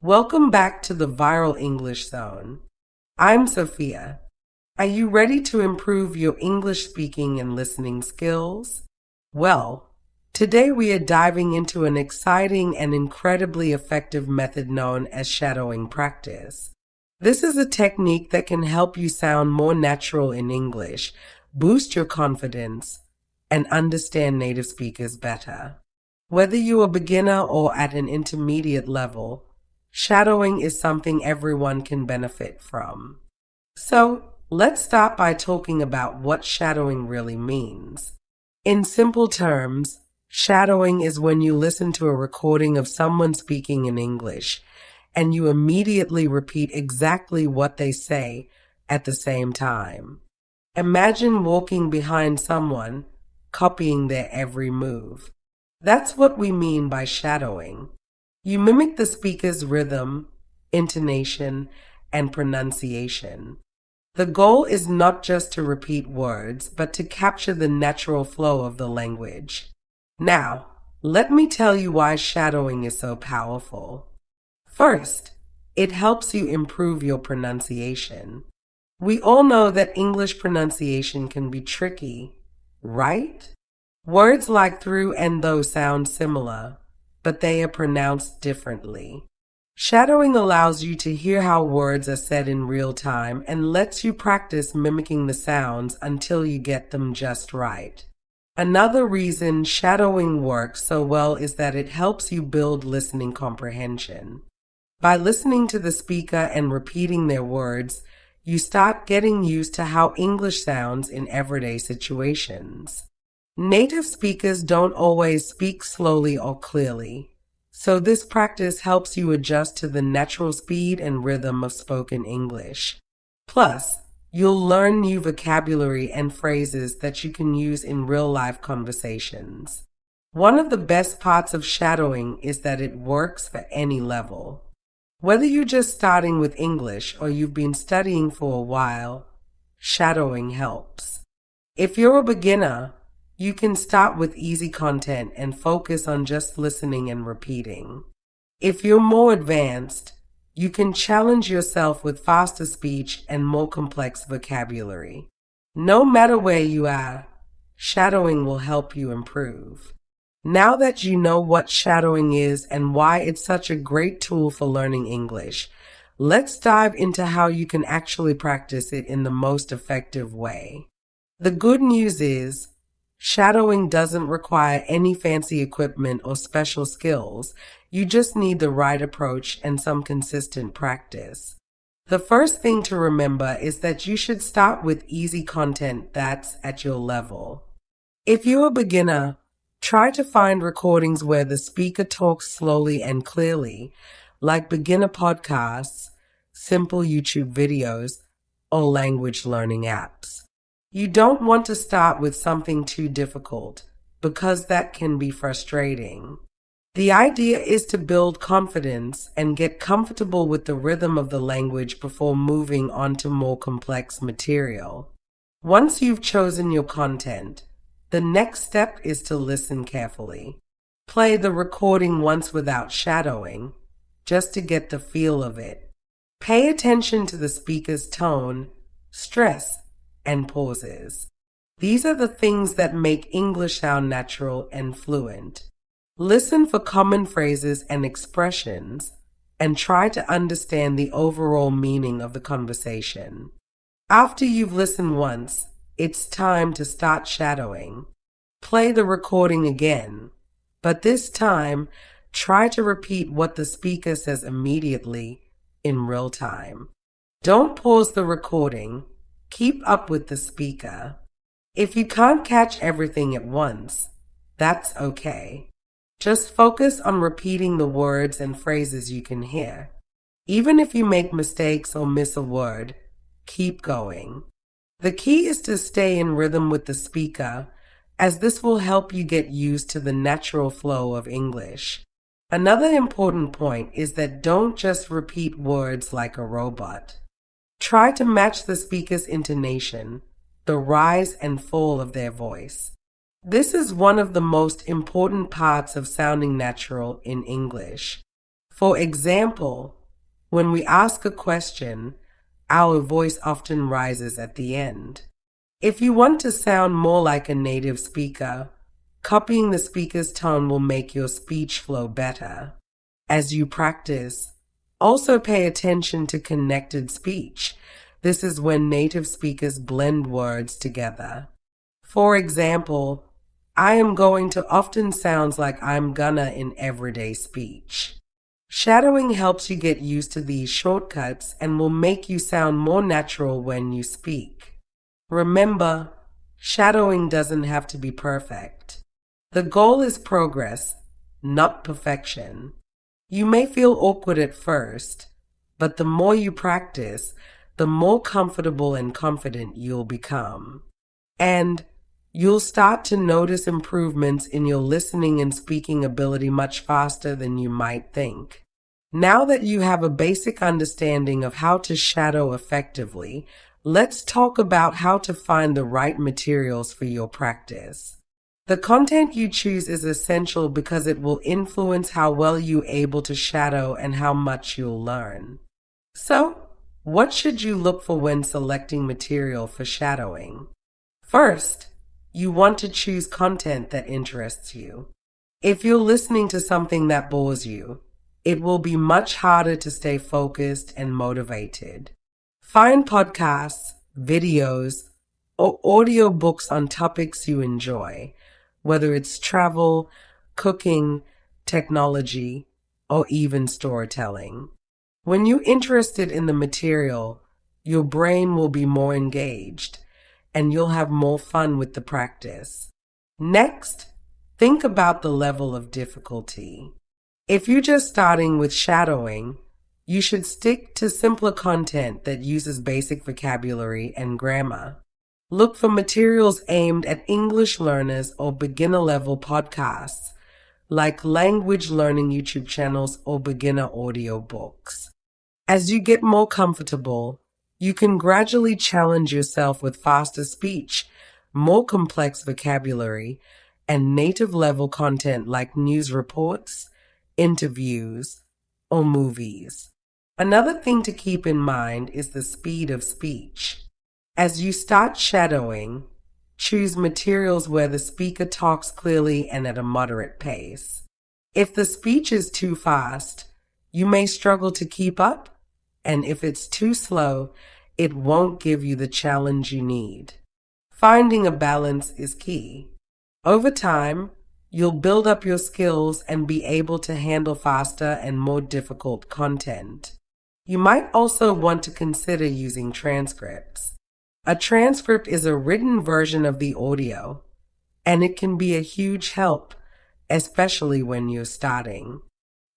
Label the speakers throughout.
Speaker 1: Welcome back to the Viral English Zone. I'm Sophia. Are you ready to improve your English speaking and listening skills? Well, today we are diving into an exciting and incredibly effective method known as shadowing practice. This is a technique that can help you sound more natural in English, boost your confidence, and understand native speakers better. Whether you're a beginner or at an intermediate level, shadowing is something everyone can benefit from. So, let's start by talking about what shadowing really means. In simple terms, shadowing is when you listen to a recording of someone speaking in English and you immediately repeat exactly what they say at the same time. Imagine walking behind someone, copying their every move. That's what we mean by shadowing. You mimic the speaker's rhythm, intonation, and pronunciation. The goal is not just to repeat words, but to capture the natural flow of the language. Now, let me tell you why shadowing is so powerful. First, it helps you improve your pronunciation. We all know that English pronunciation can be tricky, right? Words like through and though sound similar, but they are pronounced differently. Shadowing allows you to hear how words are said in real time and lets you practice mimicking the sounds until you get them just right. Another reason shadowing works so well is that it helps you build listening comprehension. By listening to the speaker and repeating their words, you start getting used to how English sounds in everyday situations. Native speakers don't always speak slowly or clearly, so this practice helps you adjust to the natural speed and rhythm of spoken English. Plus, you'll learn new vocabulary and phrases that you can use in real-life conversations. One of the best parts of shadowing is that it works for any level. Whether you're just starting with English or you've been studying for a while, shadowing helps. If you're a beginner, you can start with easy content and focus on just listening and repeating. If you're more advanced, you can challenge yourself with faster speech and more complex vocabulary. No matter where you are, shadowing will help you improve. Now that you know what shadowing is and why it's such a great tool for learning English, let's dive into how you can actually practice it in the most effective way. The good news is, shadowing doesn't require any fancy equipment or special skills. You just need the right approach and some consistent practice. The first thing to remember is that you should start with easy content that's at your level. If you're a beginner, try to find recordings where the speaker talks slowly and clearly, like beginner podcasts, simple YouTube videos, or language learning apps. You don't want to start with something too difficult, because that can be frustrating. The idea is to build confidence and get comfortable with the rhythm of the language before moving on to more complex material. Once you've chosen your content, the next step is to listen carefully. Play the recording once without shadowing, just to get the feel of it. Pay attention to the speaker's tone, stress, and pauses. These are the things that make English sound natural and fluent. Listen for common phrases and expressions and try to understand the overall meaning of the conversation. After you've listened once, it's time to start shadowing. Play the recording again, but this time try to repeat what the speaker says immediately in real time. Don't pause the recording. Keep up with the speaker. If you can't catch everything at once, that's okay. Just focus on repeating the words and phrases you can hear. Even if you make mistakes or miss a word, keep going. The key is to stay in rhythm with the speaker, as this will help you get used to the natural flow of English. Another important point is that don't just repeat words like a robot. Try to match the speaker's intonation, the rise and fall of their voice. This is one of the most important parts of sounding natural in English. For example, when we ask a question, our voice often rises at the end. If you want to sound more like a native speaker, copying the speaker's tone will make your speech flow better. As you practice, also pay attention to connected speech. This is when native speakers blend words together. For example, I am going to often sounds like I'm gonna in everyday speech. Shadowing helps you get used to these shortcuts and will make you sound more natural when you speak. Remember, shadowing doesn't have to be perfect. The goal is progress, not perfection. You may feel awkward at first, but the more you practice, the more comfortable and confident you'll become. And you'll start to notice improvements in your listening and speaking ability much faster than you might think. Now that you have a basic understanding of how to shadow effectively, let's talk about how to find the right materials for your practice. The content you choose is essential because it will influence how well you're able to shadow and how much you'll learn. So, what should you look for when selecting material for shadowing? First, you want to choose content that interests you. If you're listening to something that bores you, it will be much harder to stay focused and motivated. Find podcasts, videos, or audiobooks on topics you enjoy, whether it's travel, cooking, technology, or even storytelling. When you're interested in the material, your brain will be more engaged and you'll have more fun with the practice. Next, think about the level of difficulty. If you're just starting with shadowing, you should stick to simpler content that uses basic vocabulary and grammar. Look for materials aimed at English learners or beginner-level podcasts, like language learning YouTube channels or beginner audiobooks. As you get more comfortable, you can gradually challenge yourself with faster speech, more complex vocabulary, and native-level content like news reports, interviews, or movies. Another thing to keep in mind is the speed of speech. As you start shadowing, choose materials where the speaker talks clearly and at a moderate pace. If the speech is too fast, you may struggle to keep up, and if it's too slow, it won't give you the challenge you need. Finding a balance is key. Over time, you'll build up your skills and be able to handle faster and more difficult content. You might also want to consider using transcripts. A transcript is a written version of the audio, and it can be a huge help, especially when you're starting.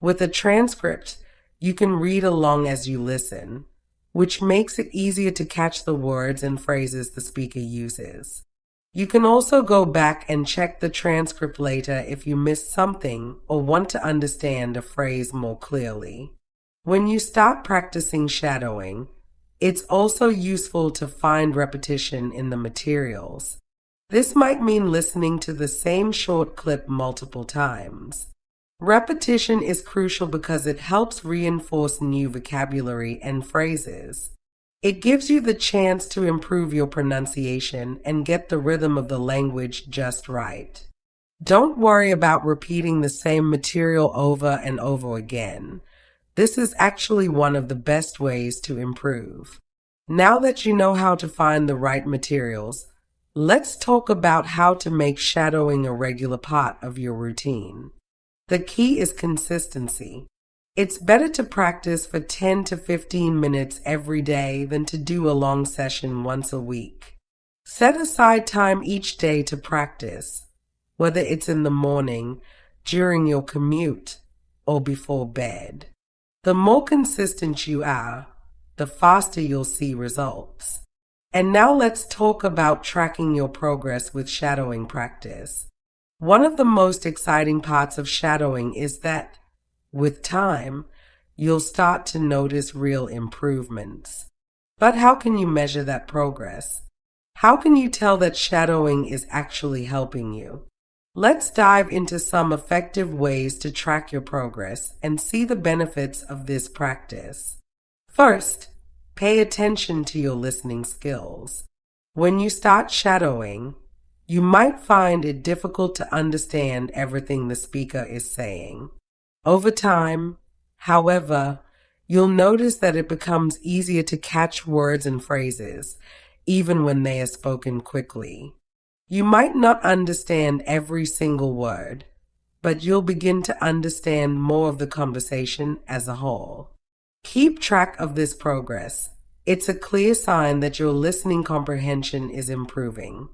Speaker 1: With a transcript, you can read along as you listen, which makes it easier to catch the words and phrases the speaker uses. You can also go back and check the transcript later if you missed something or want to understand a phrase more clearly. When you start practicing shadowing, it's also useful to find repetition in the materials. This might mean listening to the same short clip multiple times. Repetition is crucial because it helps reinforce new vocabulary and phrases. It gives you the chance to improve your pronunciation and get the rhythm of the language just right. Don't worry about repeating the same material over and over again. This is actually one of the best ways to improve. Now that you know how to find the right materials, let's talk about how to make shadowing a regular part of your routine. The key is consistency. It's better to practice for 10 to 15 minutes every day than to do a long session once a week. Set aside time each day to practice, whether it's in the morning, during your commute, or before bed. The more consistent you are, the faster you'll see results. And now let's talk about tracking your progress with shadowing practice. One of the most exciting parts of shadowing is that, with time, you'll start to notice real improvements. But how can you measure that progress? How can you tell that shadowing is actually helping you? Let's dive into some effective ways to track your progress and see the benefits of this practice. First, pay attention to your listening skills. When you start shadowing, you might find it difficult to understand everything the speaker is saying. Over time, however, you'll notice that it becomes easier to catch words and phrases, even when they are spoken quickly. You might not understand every single word, but you'll begin to understand more of the conversation as a whole. Keep track of this progress. It's a clear sign that your listening comprehension is improving.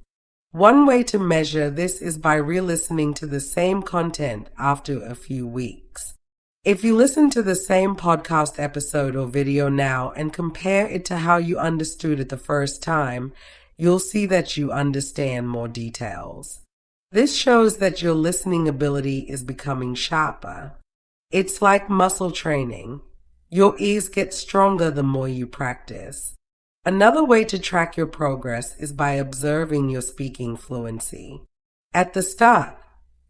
Speaker 1: One way to measure this is by re-listening to the same content after a few weeks. If you listen to the same podcast episode or video now and compare it to how you understood it the first time, you'll see that you understand more details. This shows that your listening ability is becoming sharper. It's like muscle training. Your ears get stronger the more you practice. Another way to track your progress is by observing your speaking fluency. At the start,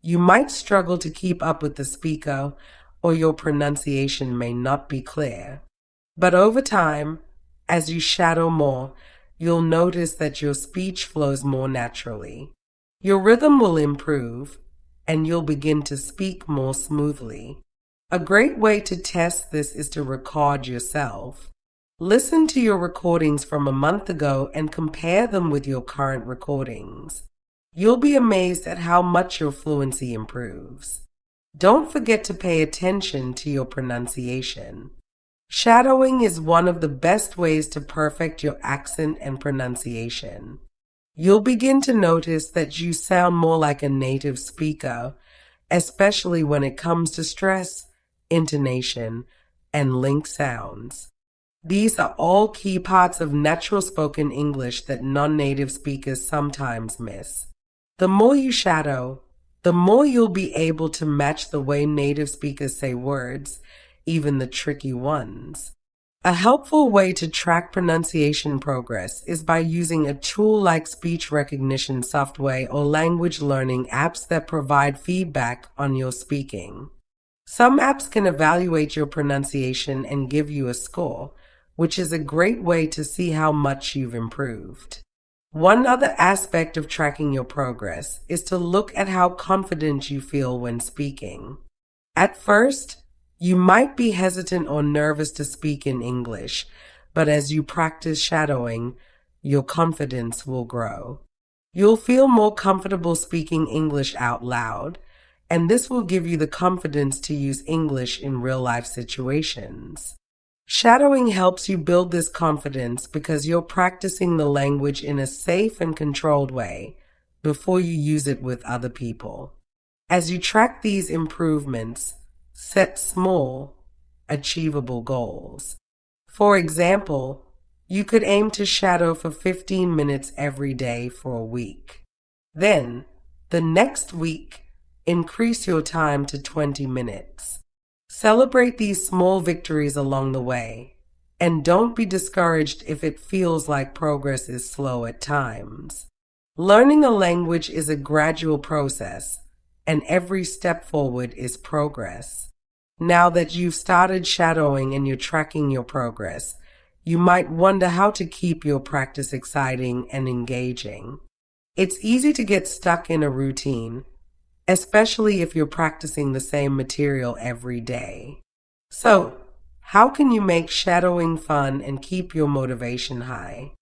Speaker 1: you might struggle to keep up with the speaker, or your pronunciation may not be clear. But over time, as you shadow more, you'll notice that your speech flows more naturally. Your rhythm will improve, and you'll begin to speak more smoothly. A great way to test this is to record yourself. Listen to your recordings from a month ago and compare them with your current recordings. You'll be amazed at how much your fluency improves. Don't forget to pay attention to your pronunciation. Shadowing is one of the best ways to perfect your accent and pronunciation. You'll begin to notice that you sound more like a native speaker, especially when it comes to stress, intonation, and link sounds. These are all key parts of natural spoken English that non-native speakers sometimes miss. The more you shadow, the more you'll be able to match the way native speakers say words, even the tricky ones. A helpful way to track pronunciation progress is by using a tool like speech recognition software or language learning apps that provide feedback on your speaking. Some apps can evaluate your pronunciation and give you a score, which is a great way to see how much you've improved. One other aspect of tracking your progress is to look at how confident you feel when speaking. At first, you might be hesitant or nervous to speak in English, but as you practice shadowing, your confidence will grow. You'll feel more comfortable speaking English out loud, and this will give you the confidence to use English in real-life situations. Shadowing helps you build this confidence because you're practicing the language in a safe and controlled way before you use it with other people. As you track these improvements, set small, achievable goals. For example, you could aim to shadow for 15 minutes every day for a week. Then, the next week, increase your time to 20 minutes. Celebrate these small victories along the way, and don't be discouraged if it feels like progress is slow at times. Learning a language is a gradual process, and every step forward is progress. Now that you've started shadowing and you're tracking your progress, you might wonder how to keep your practice exciting and engaging. It's easy to get stuck in a routine, especially if you're practicing the same material every day. So, how can you make shadowing fun and keep your motivation high?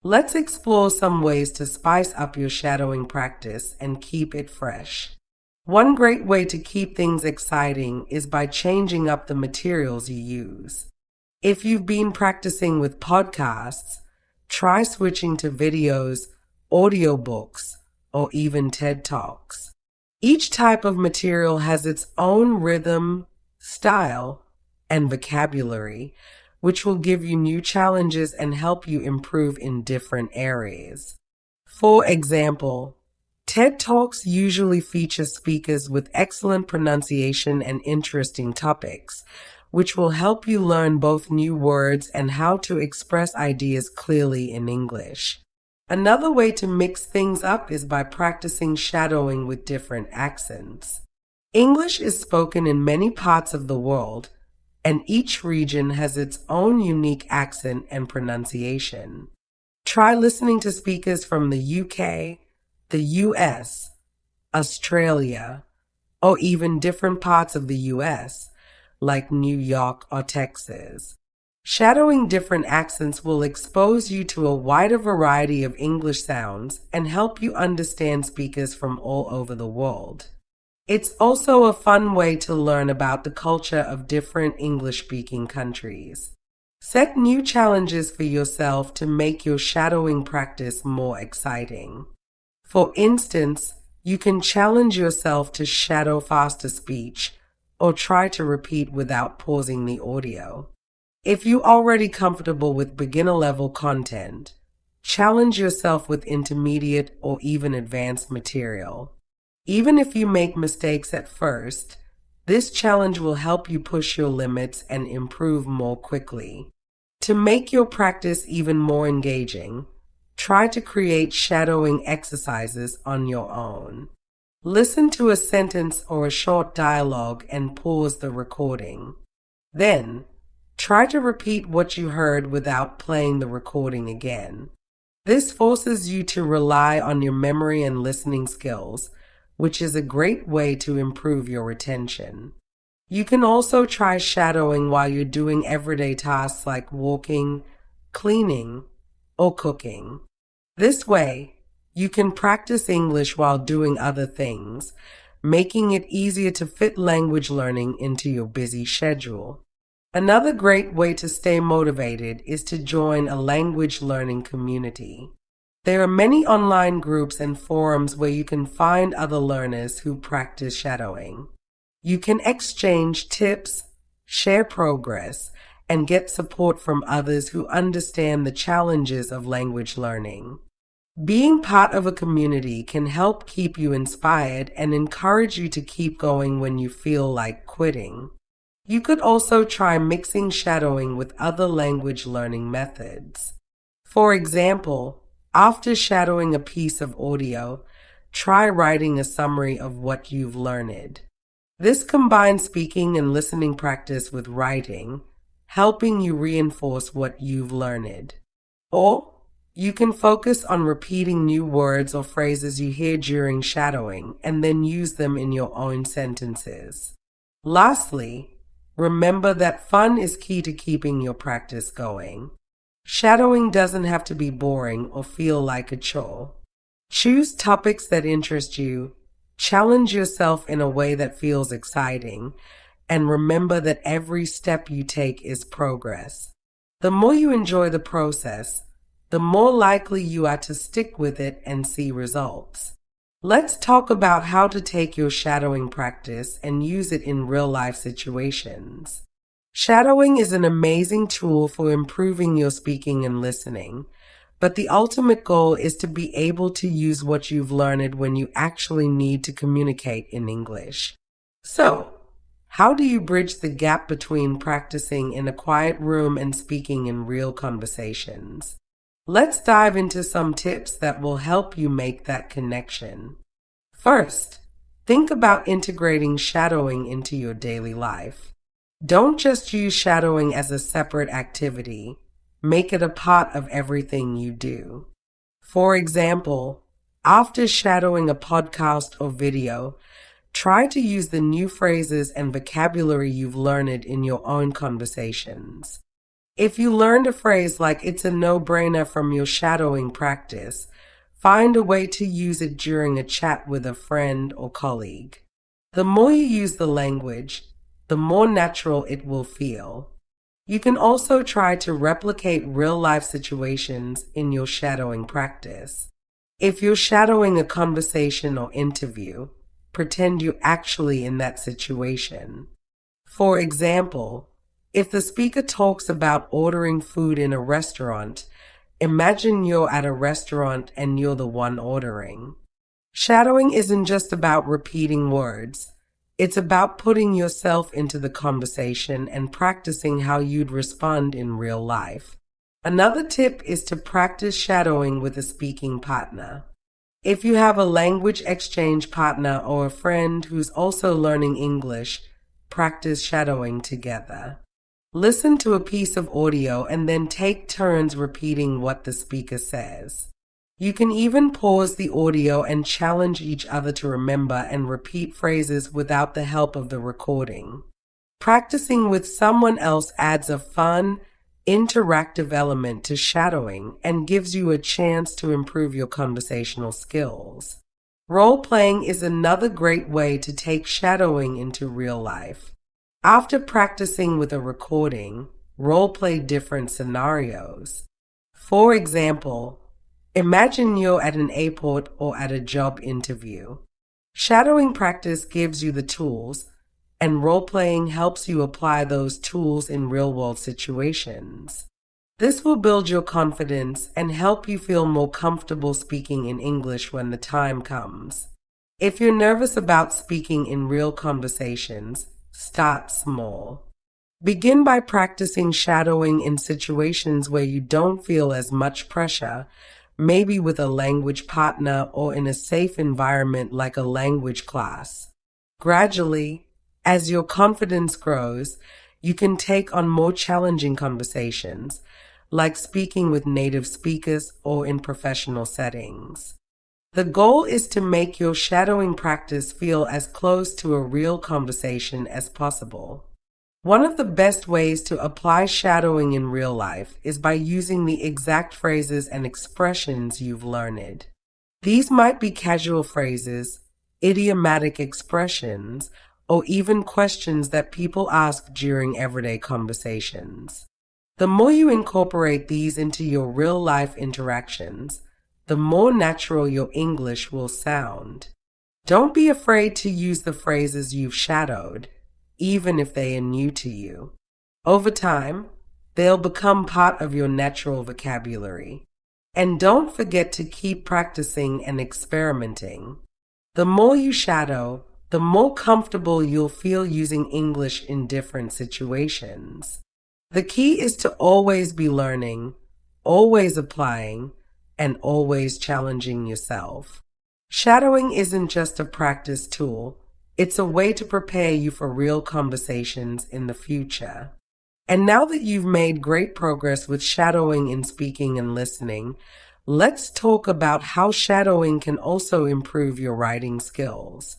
Speaker 1: Let's explore some ways to spice up your shadowing practice and keep it fresh. One great way to keep things exciting is by changing up the materials you use. If you've been practicing with podcasts, try switching to videos, audiobooks, or even TED Talks. Each type of material has its own rhythm, style, and vocabulary, which will give you new challenges and help you improve in different areas. For example, TED Talks usually feature speakers with excellent pronunciation and interesting topics, which will help you learn both new words and how to express ideas clearly in English. Another way to mix things up is by practicing shadowing with different accents. English is spoken in many parts of the world, and each region has its own unique accent and pronunciation. Try listening to speakers from the UK, the US, Australia, or even different parts of the US, like New York or Texas. Shadowing different accents will expose you to a wider variety of English sounds and help you understand speakers from all over the world. It's also a fun way to learn about the culture of different English-speaking countries. Set new challenges for yourself to make your shadowing practice more exciting. For instance, you can challenge yourself to shadow faster speech or try to repeat without pausing the audio. If you're already comfortable with beginner-level content, challenge yourself with intermediate or even advanced material. Even if you make mistakes at first, this challenge will help you push your limits and improve more quickly. To make your practice even more engaging, try to create shadowing exercises on your own. Listen to a sentence or a short dialogue and pause the recording. Then, try to repeat what you heard without playing the recording again. This forces you to rely on your memory and listening skills, which is a great way to improve your retention. You can also try shadowing while you're doing everyday tasks like walking, cleaning, or cooking. This way, you can practice English while doing other things, making it easier to fit language learning into your busy schedule. Another great way to stay motivated is to join a language learning community. There are many online groups and forums where you can find other learners who practice shadowing. You can exchange tips, share progress, and get support from others who understand the challenges of language learning. Being part of a community can help keep you inspired and encourage you to keep going when you feel like quitting. You could also try mixing shadowing with other language learning methods. For example, after shadowing a piece of audio, try writing a summary of what you've learned. This combines speaking and listening practice with writing, helping you reinforce what you've learned. Or you can focus on repeating new words or phrases you hear during shadowing and then use them in your own sentences. Lastly, remember that fun is key to keeping your practice going. Shadowing doesn't have to be boring or feel like a chore. Choose topics that interest you, challenge yourself in a way that feels exciting, and remember that every step you take is progress. The more you enjoy the process, the more likely you are to stick with it and see results. Let's talk about how to take your shadowing practice and use it in real-life situations. Shadowing is an amazing tool for improving your speaking and listening, but the ultimate goal is to be able to use what you've learned when you actually need to communicate in English. So, how do you bridge the gap between practicing in a quiet room and speaking in real conversations? Let's dive into some tips that will help you make that connection. First, think about integrating shadowing into your daily life. Don't just use shadowing as a separate activity. Make it a part of everything you do. For example, after shadowing a podcast or video, try to use the new phrases and vocabulary you've learned in your own conversations. If you learned a phrase like "it's a no-brainer" from your shadowing practice, find a way to use it during a chat with a friend or colleague. The more you use the language, the more natural it will feel. You can also try to replicate real-life situations in your shadowing practice. If you're shadowing a conversation or interview, pretend you're actually in that situation. For example, if the speaker talks about ordering food in a restaurant, imagine you're at a restaurant and you're the one ordering. Shadowing isn't just about repeating words. It's about putting yourself into the conversation and practicing how you'd respond in real life. Another tip is to practice shadowing with a speaking partner. If you have a language exchange partner or a friend who's also learning English, practice shadowing together. Listen to a piece of audio and then take turns repeating what the speaker says. You can even pause the audio and challenge each other to remember and repeat phrases without the help of the recording. Practicing with someone else adds a fun, interactive element to shadowing and gives you a chance to improve your conversational skills. Role playing is another great way to take shadowing into real life. After practicing with a recording, role play different scenarios. For example, imagine you're at an airport or at a job interview. Shadowing practice gives you the tools, and role-playing helps you apply those tools in real-world situations. This will build your confidence and help you feel more comfortable speaking in English when the time comes. If you're nervous about speaking in real conversations, start small. Begin by practicing shadowing in situations where you don't feel as much pressure, maybe with a language partner or in a safe environment like a language class. Gradually, as your confidence grows, you can take on more challenging conversations, like speaking with native speakers or in professional settings. The goal is to make your shadowing practice feel as close to a real conversation as possible. One of the best ways to apply shadowing in real life is by using the exact phrases and expressions you've learned. These might be casual phrases, idiomatic expressions, or even questions that people ask during everyday conversations. The more you incorporate these into your real-life interactions, the more natural your English will sound. Don't be afraid to use the phrases you've shadowed, even if they are new to you. Over time, they'll become part of your natural vocabulary. And don't forget to keep practicing and experimenting. The more you shadow, the more comfortable you'll feel using English in different situations. The key is to always be learning, always applying, and always challenging yourself. Shadowing isn't just a practice tool, it's a way to prepare you for real conversations in the future. And now that you've made great progress with shadowing in speaking and listening, let's talk about how shadowing can also improve your writing skills.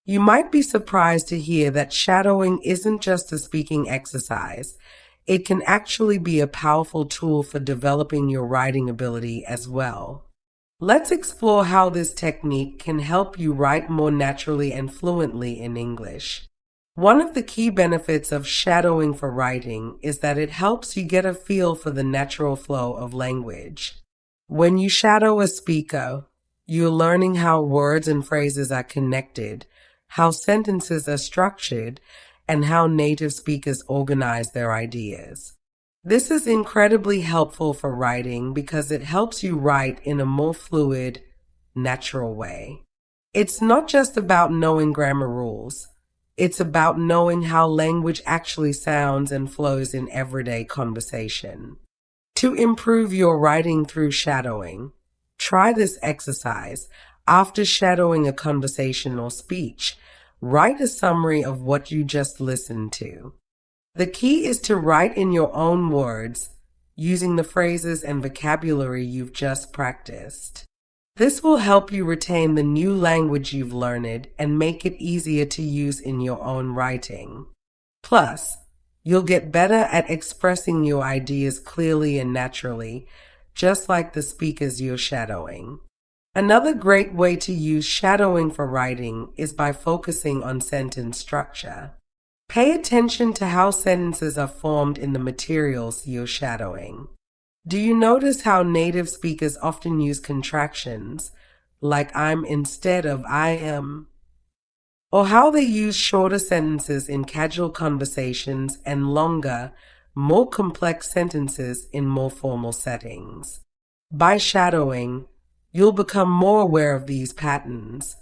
Speaker 1: You might be surprised to hear that shadowing isn't just a speaking exercise. It can actually be a powerful tool for developing your writing ability as well. Let's explore how this technique can help you write more naturally and fluently in English. One of the key benefits of shadowing for writing is that it helps you get a feel for the natural flow of language. When you shadow a speaker, you're learning how words and phrases are connected, how sentences are structured, and how native speakers organize their ideas. This is incredibly helpful for writing because it helps you write in a more fluid, natural way. It's not just about knowing grammar rules. It's about knowing how language actually sounds and flows in everyday conversation. To improve your writing through shadowing, try this exercise. After shadowing a conversation or speech, write a summary of what you just listened to. The key is to write in your own words, using the phrases and vocabulary you've just practiced. This will help you retain the new language you've learned and make it easier to use in your own writing. Plus, you'll get better at expressing your ideas clearly and naturally, just like the speakers you're shadowing. Another great way to use shadowing for writing is by focusing on sentence structure. Pay attention to how sentences are formed in the materials you're shadowing. Do you notice how native speakers often use contractions, like I'm instead of I am? Or how they use shorter sentences in casual conversations and longer, more complex sentences in more formal settings? By shadowing, you'll become more aware of these patterns,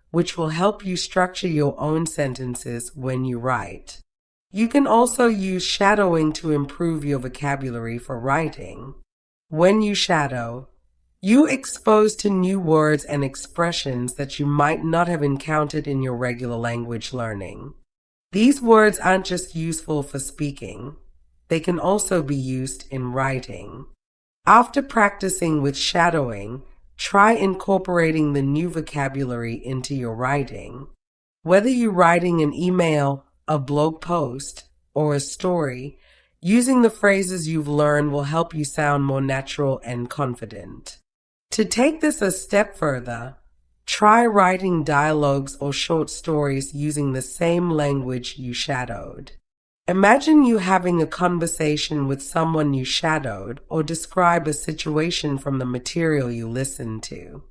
Speaker 1: which will help you structure your own sentences when you write. You can also use shadowing to improve your vocabulary for writing. When you shadow, you exposed to new words and expressions that you might not have encountered in your regular language learning. These words aren't just useful for speaking, they can also be used in writing. After practicing with shadowing, try incorporating the new vocabulary into your writing. Whether you're writing an email, a blog post, or a story, using the phrases you've learned will help you sound more natural and confident. To take this a step further, try writing dialogues or short stories using the same language you shadowed. Imagine you having a conversation with someone you shadowed or describe a situation from the material you listened to.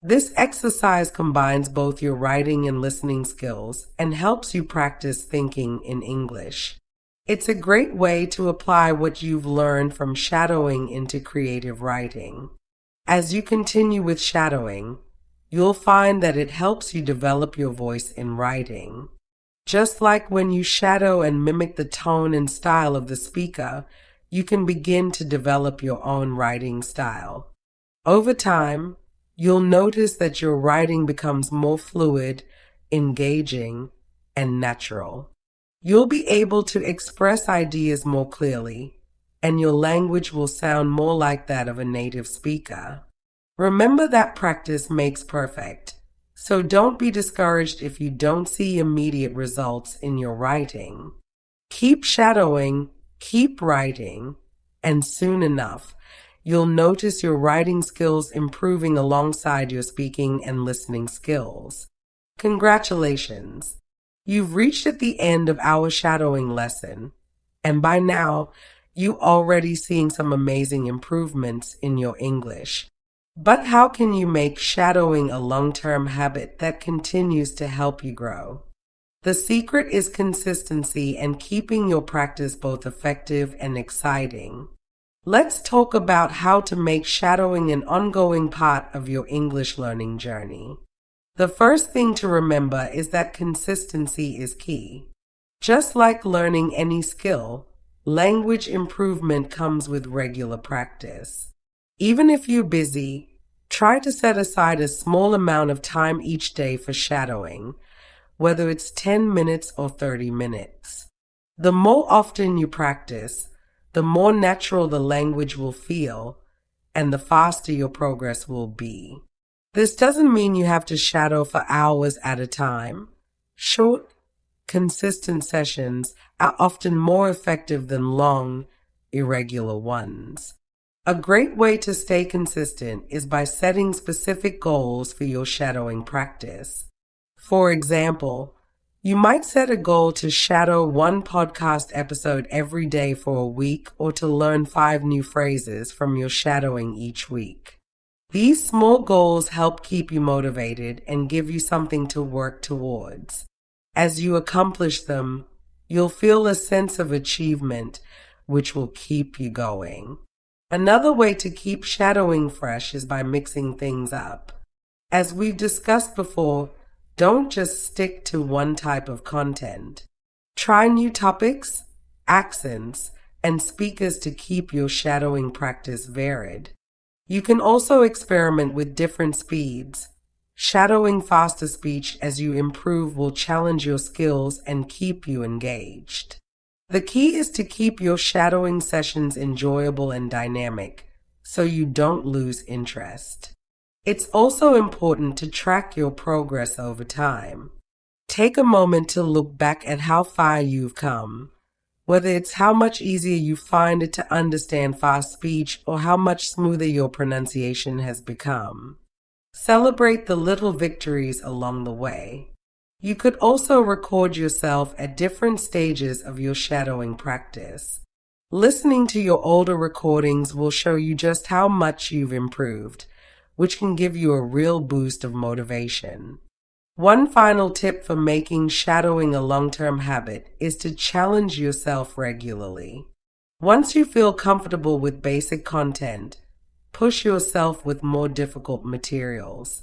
Speaker 1: This exercise combines both your writing and listening skills and helps you practice thinking in English. It's a great way to apply what you've learned from shadowing into creative writing. As you continue with shadowing, you'll find that it helps you develop your voice in writing. Just like when you shadow and mimic the tone and style of the speaker, you can begin to develop your own writing style. Over time, you'll notice that your writing becomes more fluid, engaging, and natural. You'll be able to express ideas more clearly, and your language will sound more like that of a native speaker. Remember that practice makes perfect, so don't be discouraged if you don't see immediate results in your writing. Keep shadowing, keep writing, and soon enough, you'll notice your writing skills improving alongside your speaking and listening skills. Congratulations! You've reached at the end of our shadowing lesson, and by now, you're already seeing some amazing improvements in your English. But how can you make shadowing a long-term habit that continues to help you grow? The secret is consistency and keeping your practice both effective and exciting. Let's talk about how to make shadowing an ongoing part of your English learning journey. The first thing to remember is that consistency is key. Just like learning any skill, language improvement comes with regular practice. Even if you're busy, try to set aside a small amount of time each day for shadowing, whether it's 10 minutes or 30 minutes. The more often you practice, the more natural the language will feel, and the faster your progress will be. This doesn't mean you have to shadow for hours at a time. Short, consistent sessions are often more effective than long, irregular ones. A great way to stay consistent is by setting specific goals for your shadowing practice. For example, you might set a goal to shadow one podcast episode every day for a week or to learn 5 new phrases from your shadowing each week. These small goals help keep you motivated and give you something to work towards. As you accomplish them, you'll feel a sense of achievement, which will keep you going. Another way to keep shadowing fresh is by mixing things up. As we've discussed before, don't just stick to one type of content. Try new topics, accents, and speakers to keep your shadowing practice varied. You can also experiment with different speeds. Shadowing faster speech as you improve will challenge your skills and keep you engaged. The key is to keep your shadowing sessions enjoyable and dynamic so you don't lose interest. It's also important to track your progress over time. Take a moment to look back at how far you've come, whether it's how much easier you find it to understand fast speech or how much smoother your pronunciation has become. Celebrate the little victories along the way. You could also record yourself at different stages of your shadowing practice. Listening to your older recordings will show you just how much you've improved, which can give you a real boost of motivation. One final tip for making shadowing a long-term habit is to challenge yourself regularly. Once you feel comfortable with basic content, push yourself with more difficult materials.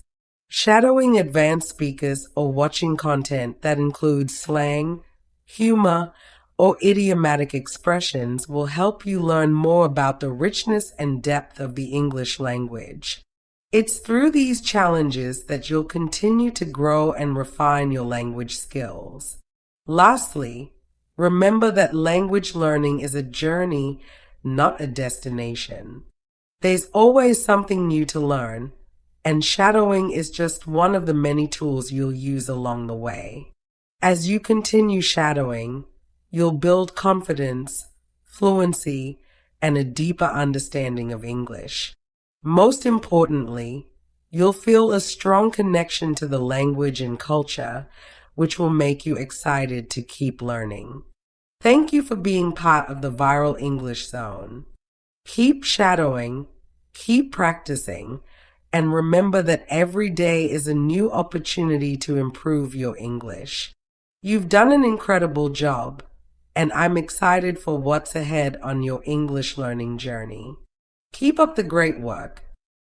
Speaker 1: Shadowing advanced speakers or watching content that includes slang, humor, or idiomatic expressions will help you learn more about the richness and depth of the English language. It's through these challenges that you'll continue to grow and refine your language skills. Lastly, remember that language learning is a journey, not a destination. There's always something new to learn, and shadowing is just one of the many tools you'll use along the way. As you continue shadowing, you'll build confidence, fluency, and a deeper understanding of English. Most importantly, you'll feel a strong connection to the language and culture, which will make you excited to keep learning. Thank you for being part of the Viral English Zone. Keep shadowing, keep practicing, and remember that every day is a new opportunity to improve your English. You've done an incredible job, and I'm excited for what's ahead on your English learning journey. Keep up the great work,